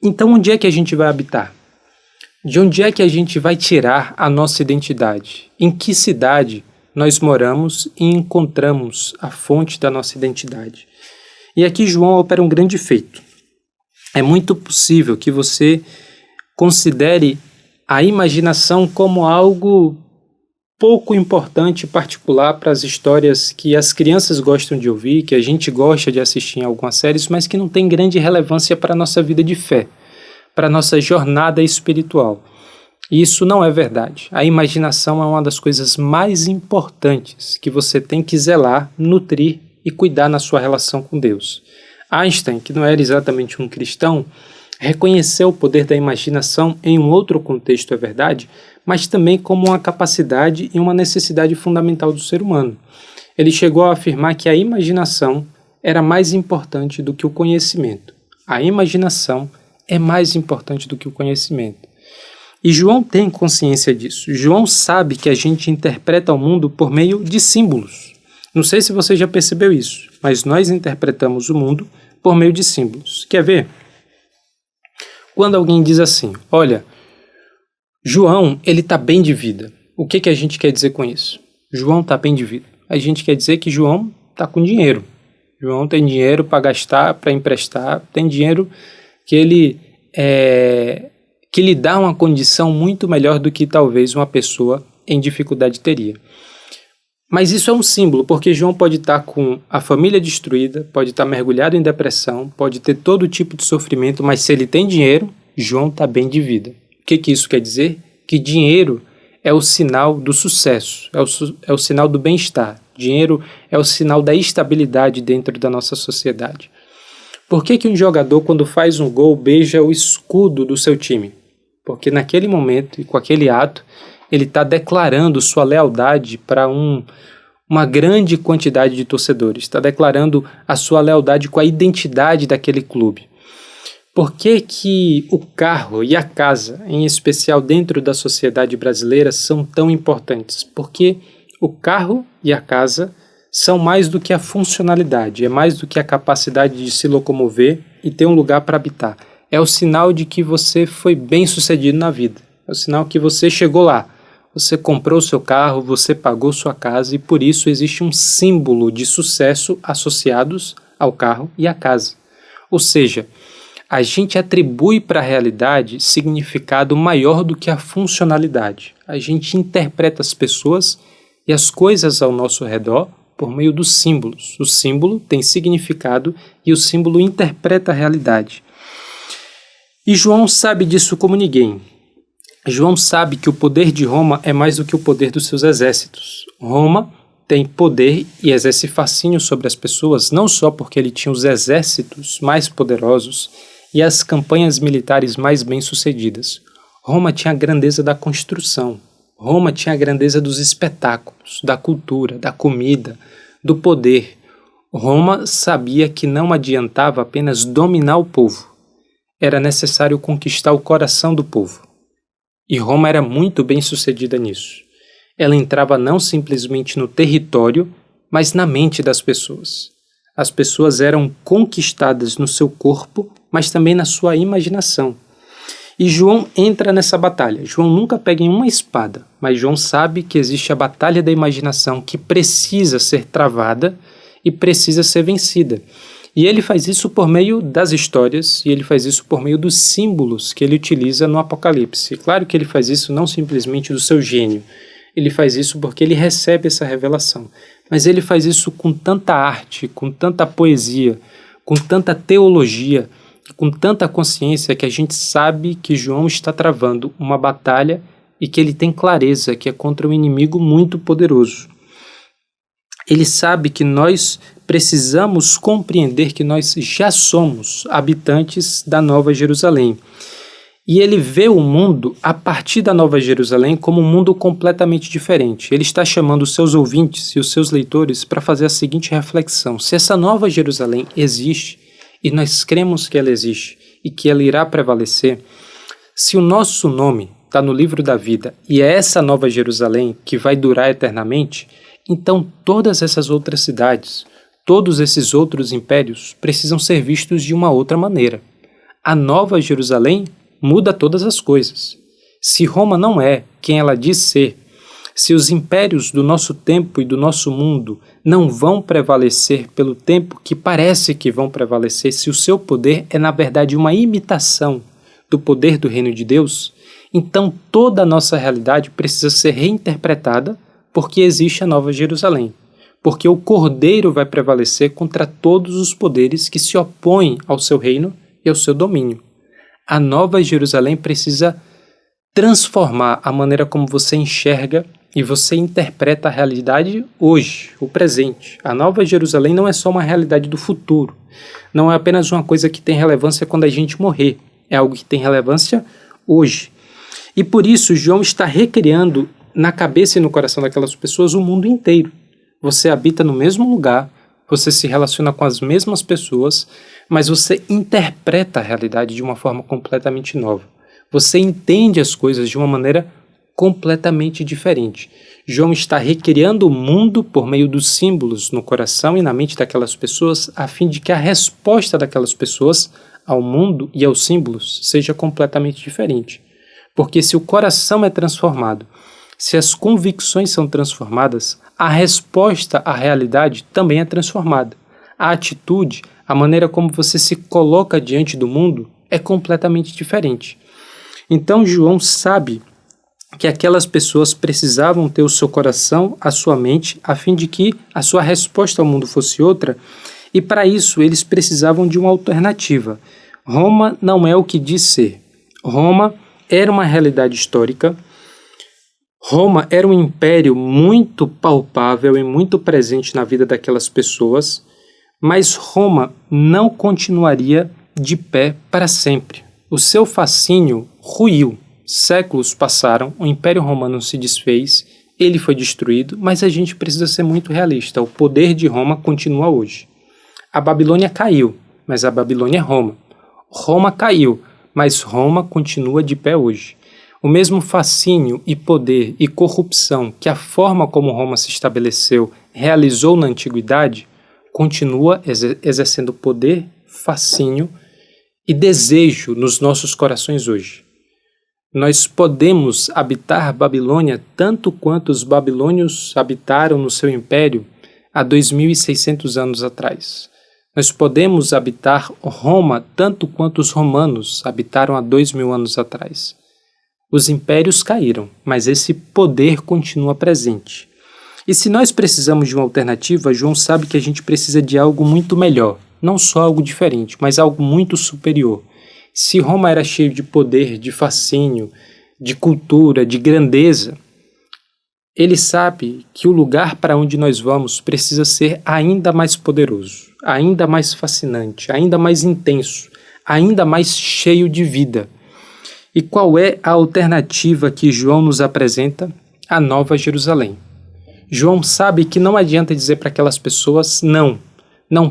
Então onde é que a gente vai habitar? De onde é que a gente vai tirar a nossa identidade? Em que cidade nós moramos e encontramos a fonte da nossa identidade? E aqui João opera um grande feito. É muito possível que você considere a imaginação como algo pouco importante e particular para as histórias que as crianças gostam de ouvir, que a gente gosta de assistir em algumas séries, mas que não tem grande relevância para a nossa vida de fé, para a nossa jornada espiritual. E isso não é verdade. A imaginação é uma das coisas mais importantes que você tem que zelar, nutrir e cuidar na sua relação com Deus. Einstein, que não era exatamente um cristão, reconheceu o poder da imaginação em um outro contexto, é verdade, mas também como uma capacidade e uma necessidade fundamental do ser humano. Ele chegou a afirmar que a imaginação era mais importante do que o conhecimento. A imaginação é mais importante do que o conhecimento. E João tem consciência disso. João sabe que a gente interpreta o mundo por meio de símbolos. Não sei se você já percebeu isso, mas nós interpretamos o mundo por meio de símbolos. Quer ver? Quando alguém diz assim, olha, João, ele está bem de vida. O que a gente quer dizer com isso? João está bem de vida. A gente quer dizer que João está com dinheiro. João tem dinheiro para gastar, para emprestar, tem dinheiro que que lhe dá uma condição muito melhor do que talvez uma pessoa em dificuldade teria. Mas isso é um símbolo, porque João pode estar com a família destruída, pode estar mergulhado em depressão, pode ter todo tipo de sofrimento, mas se ele tem dinheiro, João está bem de vida. O que isso quer dizer? Que dinheiro é o sinal do sucesso, é o sinal do bem-estar. Dinheiro é o sinal da estabilidade dentro da nossa sociedade. Por que um jogador, quando faz um gol, beija o escudo do seu time? Porque naquele momento e com aquele ato, ele está declarando sua lealdade para uma grande quantidade de torcedores, está declarando a sua lealdade com a identidade daquele clube. Por que o carro e a casa, em especial dentro da sociedade brasileira, são tão importantes? Porque o carro e a casa são mais do que a funcionalidade, é mais do que a capacidade de se locomover e ter um lugar para habitar. É o sinal de que você foi bem sucedido na vida, é o sinal que você chegou lá. Você comprou seu carro, você pagou sua casa e por isso existe um símbolo de sucesso associados ao carro e à casa. Ou seja, a gente atribui para a realidade significado maior do que a funcionalidade. A gente interpreta as pessoas e as coisas ao nosso redor por meio dos símbolos. O símbolo tem significado e o símbolo interpreta a realidade. E João sabe disso como ninguém. João sabe que o poder de Roma é mais do que o poder dos seus exércitos. Roma tem poder e exerce fascínio sobre as pessoas, não só porque ele tinha os exércitos mais poderosos e as campanhas militares mais bem-sucedidas. Roma tinha a grandeza da construção. Roma tinha a grandeza dos espetáculos, da cultura, da comida, do poder. Roma sabia que não adiantava apenas dominar o povo. Era necessário conquistar o coração do povo. E Roma era muito bem sucedida nisso. Ela entrava não simplesmente no território, mas na mente das pessoas. As pessoas eram conquistadas no seu corpo, mas também na sua imaginação. E João entra nessa batalha. João nunca pega em uma espada, mas João sabe que existe a batalha da imaginação que precisa ser travada e precisa ser vencida. E ele faz isso por meio das histórias, e ele faz isso por meio dos símbolos que ele utiliza no Apocalipse. Claro que ele faz isso não simplesmente do seu gênio, ele faz isso porque ele recebe essa revelação. Mas ele faz isso com tanta arte, com tanta poesia, com tanta teologia, com tanta consciência que a gente sabe que João está travando uma batalha e que ele tem clareza que é contra um inimigo muito poderoso. Ele sabe que nós precisamos compreender que nós já somos habitantes da Nova Jerusalém. E ele vê o mundo a partir da Nova Jerusalém como um mundo completamente diferente. Ele está chamando os seus ouvintes e os seus leitores para fazer a seguinte reflexão: se essa Nova Jerusalém existe, e nós cremos que ela existe e que ela irá prevalecer, se o nosso nome está no livro da vida e é essa Nova Jerusalém que vai durar eternamente, então todas essas outras cidades, todos esses outros impérios precisam ser vistos de uma outra maneira. A Nova Jerusalém muda todas as coisas. Se Roma não é quem ela diz ser, se os impérios do nosso tempo e do nosso mundo não vão prevalecer pelo tempo que parece que vão prevalecer, se o seu poder é na verdade uma imitação do poder do reino de Deus, então toda a nossa realidade precisa ser reinterpretada porque existe a Nova Jerusalém. Porque o Cordeiro vai prevalecer contra todos os poderes que se opõem ao seu reino e ao seu domínio. A Nova Jerusalém precisa transformar a maneira como você enxerga e você interpreta a realidade hoje, o presente. A Nova Jerusalém não é só uma realidade do futuro. Não é apenas uma coisa que tem relevância quando a gente morrer. É algo que tem relevância hoje. E por isso João está recriando na cabeça e no coração daquelas pessoas o mundo inteiro. Você habita no mesmo lugar, você se relaciona com as mesmas pessoas, mas você interpreta a realidade de uma forma completamente nova. Você entende as coisas de uma maneira completamente diferente. João está recriando o mundo por meio dos símbolos no coração e na mente daquelas pessoas, a fim de que a resposta daquelas pessoas ao mundo e aos símbolos seja completamente diferente. Porque se o coração é transformado, se as convicções são transformadas, a resposta à realidade também é transformada. A atitude, a maneira como você se coloca diante do mundo é completamente diferente. Então João sabe que aquelas pessoas precisavam ter o seu coração, a sua mente, a fim de que a sua resposta ao mundo fosse outra, e para isso eles precisavam de uma alternativa. Roma não é o que diz ser. Roma era uma realidade histórica. Roma era um império muito palpável e muito presente na vida daquelas pessoas, mas Roma não continuaria de pé para sempre. O seu fascínio ruiu. Séculos passaram, o Império Romano se desfez, ele foi destruído, mas a gente precisa ser muito realista. O poder de Roma continua hoje. A Babilônia caiu, mas a Babilônia é Roma. Roma caiu, mas Roma continua de pé hoje. O mesmo fascínio e poder e corrupção que a forma como Roma se estabeleceu realizou na antiguidade, continua exercendo poder, fascínio e desejo nos nossos corações hoje. Nós podemos habitar Babilônia tanto quanto os babilônios habitaram no seu império há 2.600 anos atrás. Nós podemos habitar Roma tanto quanto os romanos habitaram há 2.000 anos atrás. Os impérios caíram, mas esse poder continua presente. E se nós precisamos de uma alternativa, João sabe que a gente precisa de algo muito melhor, não só algo diferente, mas algo muito superior. Se Roma era cheio de poder, de fascínio, de cultura, de grandeza, ele sabe que o lugar para onde nós vamos precisa ser ainda mais poderoso, ainda mais fascinante, ainda mais intenso, ainda mais cheio de vida. E qual é a alternativa que João nos apresenta? A Nova Jerusalém. João sabe que não adianta dizer para aquelas pessoas não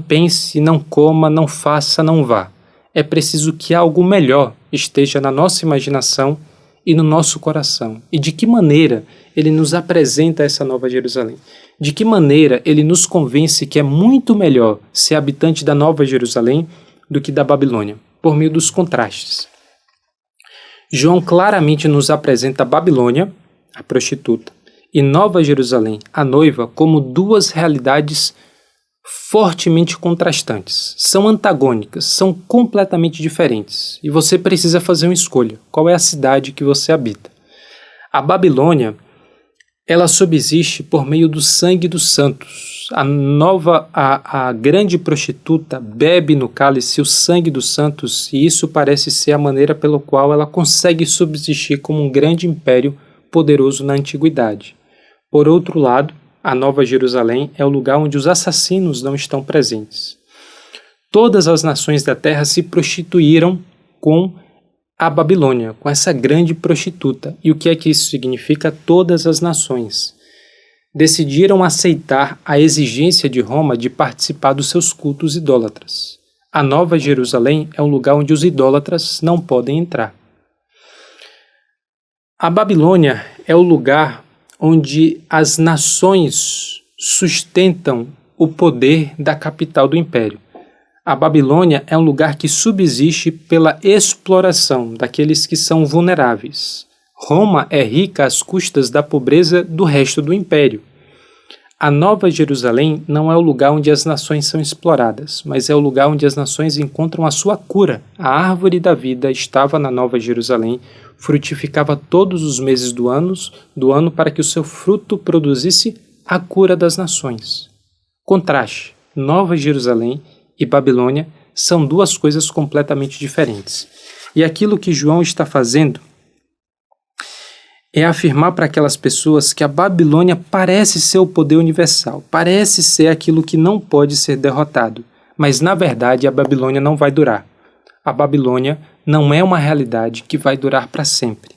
pense, não coma, não faça, não vá. É preciso que algo melhor esteja na nossa imaginação e no nosso coração. E de que maneira ele nos apresenta essa Nova Jerusalém? De que maneira ele nos convence que é muito melhor ser habitante da Nova Jerusalém do que da Babilônia? Por meio dos contrastes. João claramente nos apresenta Babilônia, a prostituta, e Nova Jerusalém, a noiva, como duas realidades fortemente contrastantes. São antagônicas, são completamente diferentes. E você precisa fazer uma escolha. Qual é a cidade que você habita? A Babilônia, ela subsiste por meio do sangue dos santos. A grande prostituta bebe no cálice o sangue dos santos, e isso parece ser a maneira pela qual ela consegue subsistir como um grande império poderoso na antiguidade. Por outro lado, a Nova Jerusalém é o lugar onde os assassinos não estão presentes. Todas as nações da terra se prostituíram com a Babilônia, com essa grande prostituta. E o que é que isso significa? Todas as nações decidiram aceitar a exigência de Roma de participar dos seus cultos idólatras. A Nova Jerusalém é um lugar onde os idólatras não podem entrar. A Babilônia é o lugar onde as nações sustentam o poder da capital do império. A Babilônia é um lugar que subsiste pela exploração daqueles que são vulneráveis. Roma é rica às custas da pobreza do resto do império. A Nova Jerusalém não é o lugar onde as nações são exploradas, mas é o lugar onde as nações encontram a sua cura. A árvore da vida estava na Nova Jerusalém, frutificava todos os meses do ano para que o seu fruto produzisse a cura das nações. Contraste: Nova Jerusalém e Babilônia são duas coisas completamente diferentes. E aquilo que João está fazendo é afirmar para aquelas pessoas que a Babilônia parece ser o poder universal, parece ser aquilo que não pode ser derrotado, mas na verdade a Babilônia não vai durar. A Babilônia não é uma realidade que vai durar para sempre.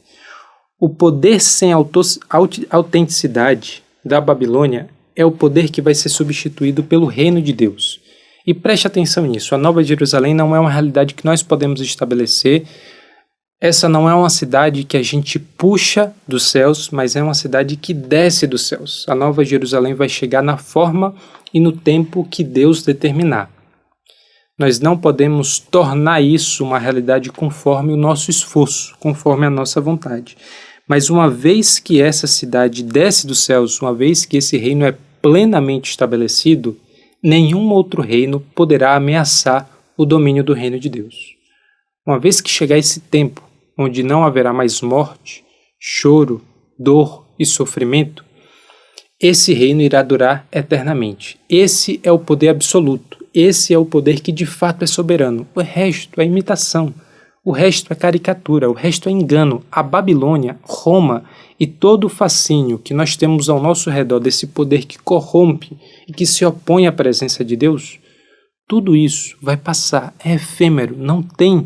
O poder sem autenticidade da Babilônia é o poder que vai ser substituído pelo reino de Deus. E preste atenção nisso, a Nova Jerusalém não é uma realidade que nós podemos estabelecer. Essa não é uma cidade que a gente puxa dos céus, mas é uma cidade que desce dos céus. A Nova Jerusalém vai chegar na forma e no tempo que Deus determinar. Nós não podemos tornar isso uma realidade conforme o nosso esforço, conforme a nossa vontade. Mas uma vez que essa cidade desce dos céus, uma vez que esse reino é plenamente estabelecido, nenhum outro reino poderá ameaçar o domínio do reino de Deus. Uma vez que chegar esse tempo, onde não haverá mais morte, choro, dor e sofrimento, esse reino irá durar eternamente. Esse é o poder absoluto. Esse é o poder que de fato é soberano. O resto é imitação. O resto é caricatura. O resto é engano. A Babilônia, Roma e todo o fascínio que nós temos ao nosso redor desse poder que corrompe e que se opõe à presença de Deus, tudo isso vai passar. É efêmero. Não tem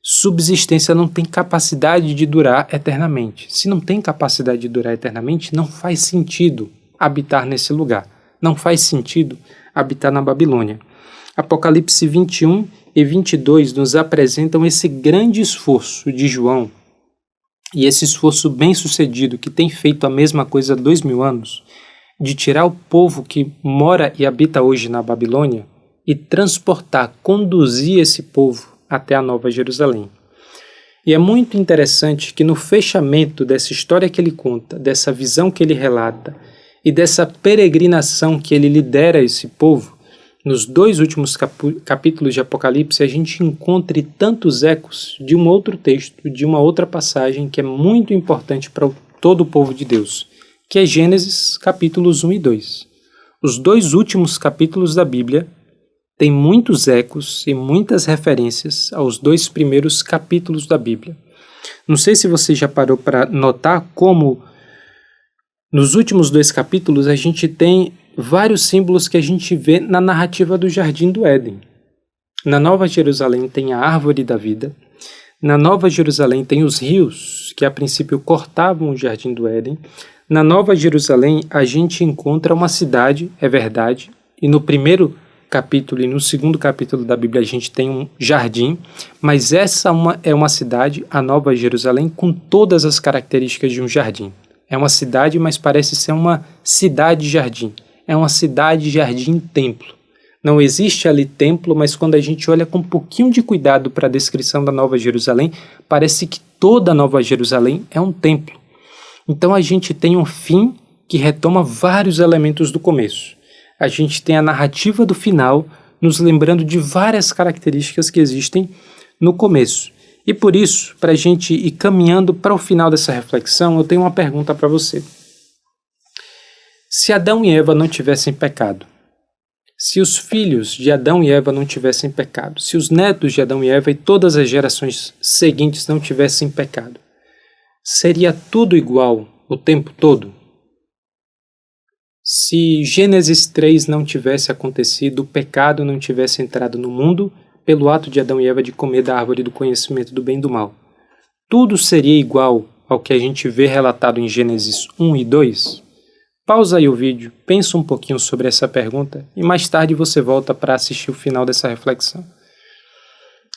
subsistência, não tem capacidade de durar eternamente. Se não tem capacidade de durar eternamente, não faz sentido habitar nesse lugar. Não faz sentido habitar na Babilônia. Apocalipse 21 e 22 nos apresentam esse grande esforço de João e esse esforço bem sucedido que tem feito a mesma coisa há 2000 anos, de tirar o povo que mora e habita hoje na Babilônia e transportar, conduzir esse povo até a Nova Jerusalém. E é muito interessante que no fechamento dessa história que ele conta, dessa visão que ele relata e dessa peregrinação que ele lidera a esse povo, nos 2 últimos capítulos de Apocalipse a gente encontre tantos ecos de um outro texto, de uma outra passagem que é muito importante para todo o povo de Deus, que é Gênesis capítulos 1 e 2. Os 2 últimos capítulos da Bíblia têm muitos ecos e muitas referências aos 2 primeiros capítulos da Bíblia. Não sei se você já parou para notar como nos últimos 2 capítulos a gente tem vários símbolos que a gente vê na narrativa do Jardim do Éden. Na Nova Jerusalém tem a árvore da vida. Na Nova Jerusalém tem os rios que a princípio cortavam o Jardim do Éden. Na Nova Jerusalém a gente encontra uma cidade, é verdade, e no primeiro capítulo e no segundo capítulo da Bíblia a gente tem um jardim, mas essa é uma cidade, a Nova Jerusalém, com todas as características de um jardim. É uma cidade, mas parece ser uma cidade-jardim. É uma cidade-jardim-templo. Não existe ali templo, mas quando a gente olha com um pouquinho de cuidado para a descrição da Nova Jerusalém, parece que toda a Nova Jerusalém é um templo. Então a gente tem um fim que retoma vários elementos do começo. A gente tem a narrativa do final, nos lembrando de várias características que existem no começo. E por isso, para a gente ir caminhando para o final dessa reflexão, eu tenho uma pergunta para você. Se Adão e Eva não tivessem pecado, se os filhos de Adão e Eva não tivessem pecado, se os netos de Adão e Eva e todas as gerações seguintes não tivessem pecado, seria tudo igual o tempo todo? Se Gênesis 3 não tivesse acontecido, o pecado não tivesse entrado no mundo pelo ato de Adão e Eva de comer da árvore do conhecimento do bem e do mal, tudo seria igual ao que a gente vê relatado em Gênesis 1 e 2? Pausa aí o vídeo, pensa um pouquinho sobre essa pergunta e mais tarde você volta para assistir o final dessa reflexão.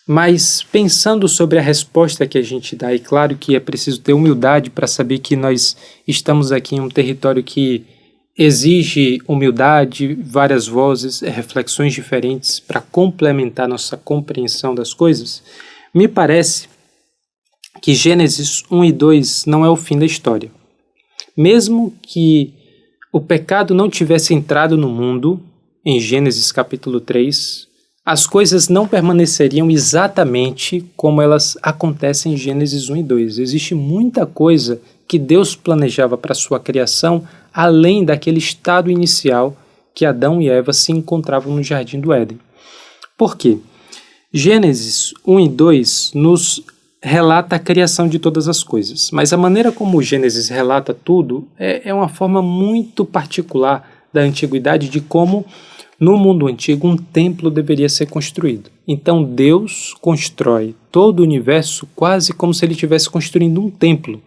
Mas pensando sobre a resposta que a gente dá, e claro que é preciso ter humildade para saber que nós estamos aqui em um território que exige humildade, várias vozes, reflexões diferentes para complementar nossa compreensão das coisas, me parece que Gênesis 1 e 2 não é o fim da história. Mesmo que o pecado não tivesse entrado no mundo, em Gênesis capítulo 3, as coisas não permaneceriam exatamente como elas acontecem em Gênesis 1 e 2. Existe muita coisa que Deus planejava para a sua criação, além daquele estado inicial que Adão e Eva se encontravam no Jardim do Éden. Por quê? Gênesis 1 e 2 nos relata a criação de todas as coisas, mas a maneira como Gênesis relata tudo é uma forma muito particular da antiguidade de como, no mundo antigo, um templo deveria ser construído. Então Deus constrói todo o universo quase como se ele estivesse construindo um templo.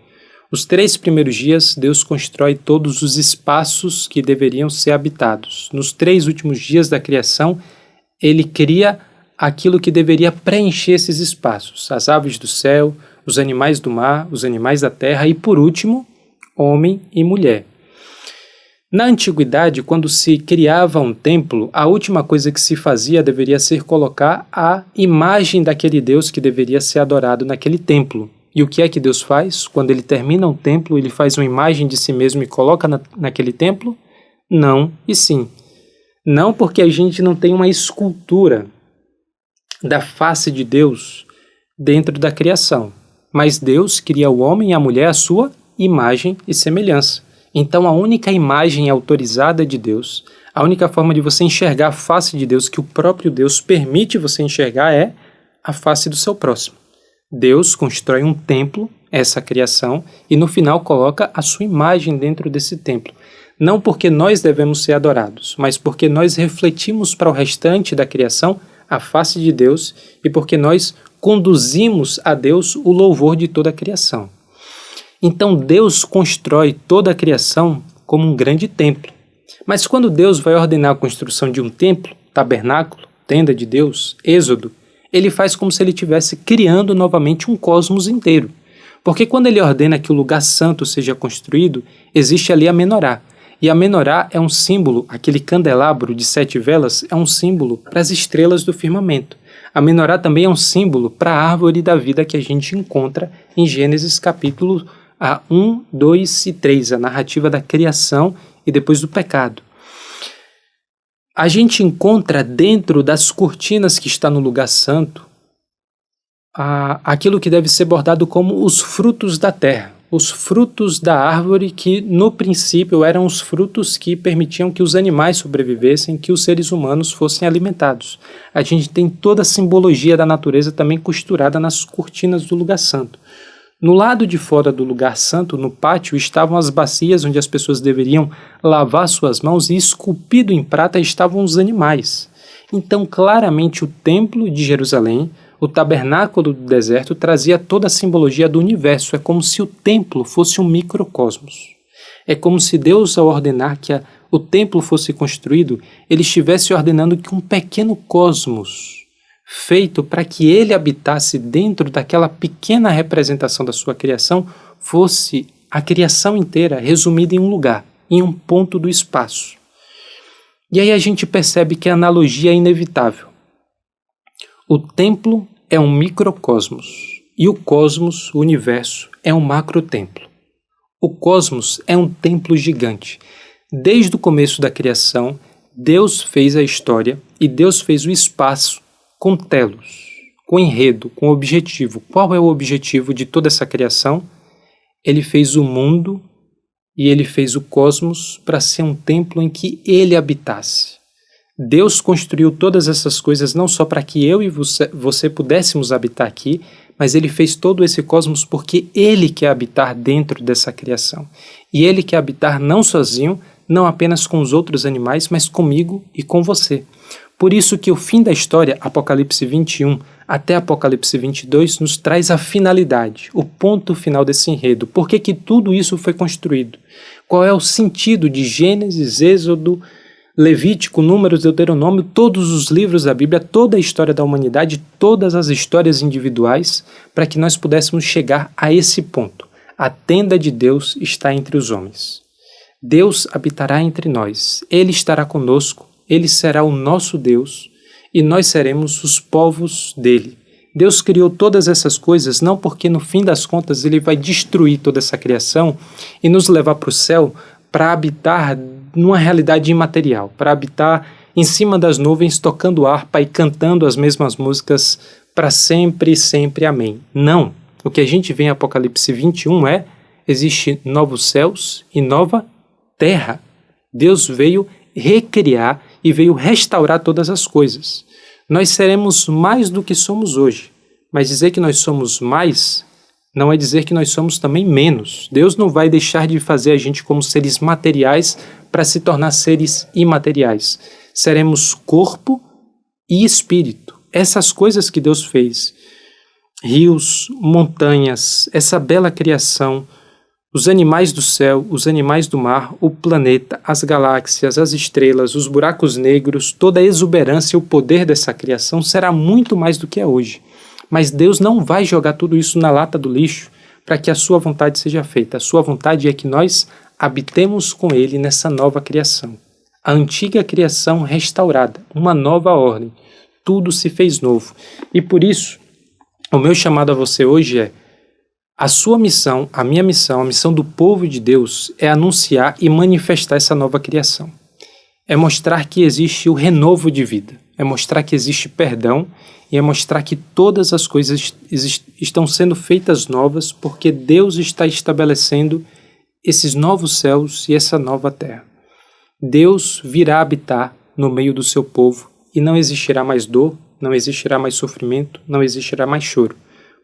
Os 3 primeiros dias, Deus constrói todos os espaços que deveriam ser habitados. Nos 3 últimos dias da criação, ele cria aquilo que deveria preencher esses espaços: as aves do céu, os animais do mar, os animais da terra e, por último, homem e mulher. Na antiguidade, quando se criava um templo, a última coisa que se fazia deveria ser colocar a imagem daquele Deus que deveria ser adorado naquele templo. E o que é que Deus faz? Quando ele termina um templo, ele faz uma imagem de si mesmo e coloca naquele templo? Não e sim. Não porque a gente não tem uma escultura da face de Deus dentro da criação, mas Deus cria o homem e a mulher à sua imagem e semelhança. Então a única imagem autorizada de Deus, a única forma de você enxergar a face de Deus que o próprio Deus permite você enxergar é a face do seu próximo. Deus constrói um templo, essa criação, e no final coloca a sua imagem dentro desse templo. Não porque nós devemos ser adorados, mas porque nós refletimos para o restante da criação a face de Deus e porque nós conduzimos a Deus o louvor de toda a criação. Então Deus constrói toda a criação como um grande templo. Mas quando Deus vai ordenar a construção de um templo, tabernáculo, tenda de Deus, Êxodo, ele faz como se ele estivesse criando novamente um cosmos inteiro. Porque quando ele ordena que o lugar santo seja construído, existe ali a menorá. E a menorá é um símbolo, aquele candelabro de 7 velas é um símbolo para as estrelas do firmamento. A menorá também é um símbolo para a árvore da vida que a gente encontra em Gênesis capítulo 1, 2 e 3, a narrativa da criação e depois do pecado. A gente encontra dentro das cortinas que está no lugar santo aquilo que deve ser bordado como os frutos da terra, os frutos da árvore que no princípio eram os frutos que permitiam que os animais sobrevivessem, que os seres humanos fossem alimentados. A gente tem toda a simbologia da natureza também costurada nas cortinas do lugar santo. No lado de fora do lugar santo, no pátio, estavam as bacias onde as pessoas deveriam lavar suas mãos e esculpido em prata estavam os animais. Então, claramente, o templo de Jerusalém, o tabernáculo do deserto, trazia toda a simbologia do universo. É como se o templo fosse um microcosmos. É como se Deus, ao ordenar que o templo fosse construído, ele estivesse ordenando que um pequeno cosmos feito para que ele habitasse dentro daquela pequena representação da sua criação, fosse a criação inteira resumida em um lugar, em um ponto do espaço. E aí a gente percebe que a analogia é inevitável. O templo é um microcosmos e o cosmos, o universo, é um macrotemplo. O cosmos é um templo gigante. Desde o começo da criação, Deus fez a história e Deus fez o espaço com telos, com enredo, com objetivo. Qual é o objetivo de toda essa criação? Ele fez o mundo e ele fez o cosmos para ser um templo em que ele habitasse. Deus construiu todas essas coisas não só para que eu e você pudéssemos habitar aqui, mas ele fez todo esse cosmos porque ele quer habitar dentro dessa criação. E ele quer habitar não sozinho, não apenas com os outros animais, mas comigo e com você. Por isso que o fim da história, Apocalipse 21 até Apocalipse 22, nos traz a finalidade, o ponto final desse enredo. Por que tudo isso foi construído? Qual é o sentido de Gênesis, Êxodo, Levítico, Números, Deuteronômio, todos os livros da Bíblia, toda a história da humanidade, todas as histórias individuais, para que nós pudéssemos chegar a esse ponto. A tenda de Deus está entre os homens. Deus habitará entre nós, Ele estará conosco, Ele será o nosso Deus e nós seremos os povos dele. Deus criou todas essas coisas não porque no fim das contas Ele vai destruir toda essa criação e nos levar para o céu para habitar numa realidade imaterial, para habitar em cima das nuvens tocando harpa e cantando as mesmas músicas para sempre e sempre, amém. Não, o que a gente vê em Apocalipse 21 existe novos céus e nova terra. Deus veio recriar e veio restaurar todas as coisas. Nós seremos mais do que somos hoje, mas dizer que nós somos mais não é dizer que nós somos também menos. Deus não vai deixar de fazer a gente como seres materiais para se tornar seres imateriais. Seremos corpo e espírito. Essas coisas que Deus fez, rios, montanhas, essa bela criação, os animais do céu, os animais do mar, o planeta, as galáxias, as estrelas, os buracos negros, toda a exuberância e o poder dessa criação será muito mais do que é hoje. Mas Deus não vai jogar tudo isso na lata do lixo para que a sua vontade seja feita. A sua vontade é que nós habitemos com Ele nessa nova criação. A antiga criação restaurada, uma nova ordem. Tudo se fez novo. E por isso, o meu chamado a você hoje é: a sua missão, a minha missão, a missão do povo de Deus é anunciar e manifestar essa nova criação. É mostrar que existe o renovo de vida, é mostrar que existe perdão e é mostrar que todas as coisas estão sendo feitas novas porque Deus está estabelecendo esses novos céus e essa nova terra. Deus virá habitar no meio do seu povo e não existirá mais dor, não existirá mais sofrimento, não existirá mais choro.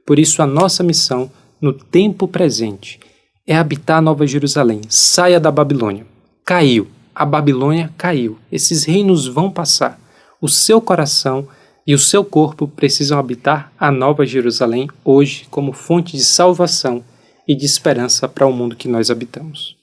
Por isso a nossa missão no tempo presente é habitar a Nova Jerusalém. Saia da Babilônia. Caiu. A Babilônia caiu. Esses reinos vão passar. O seu coração e o seu corpo precisam habitar a Nova Jerusalém hoje como fonte de salvação e de esperança para o mundo que nós habitamos.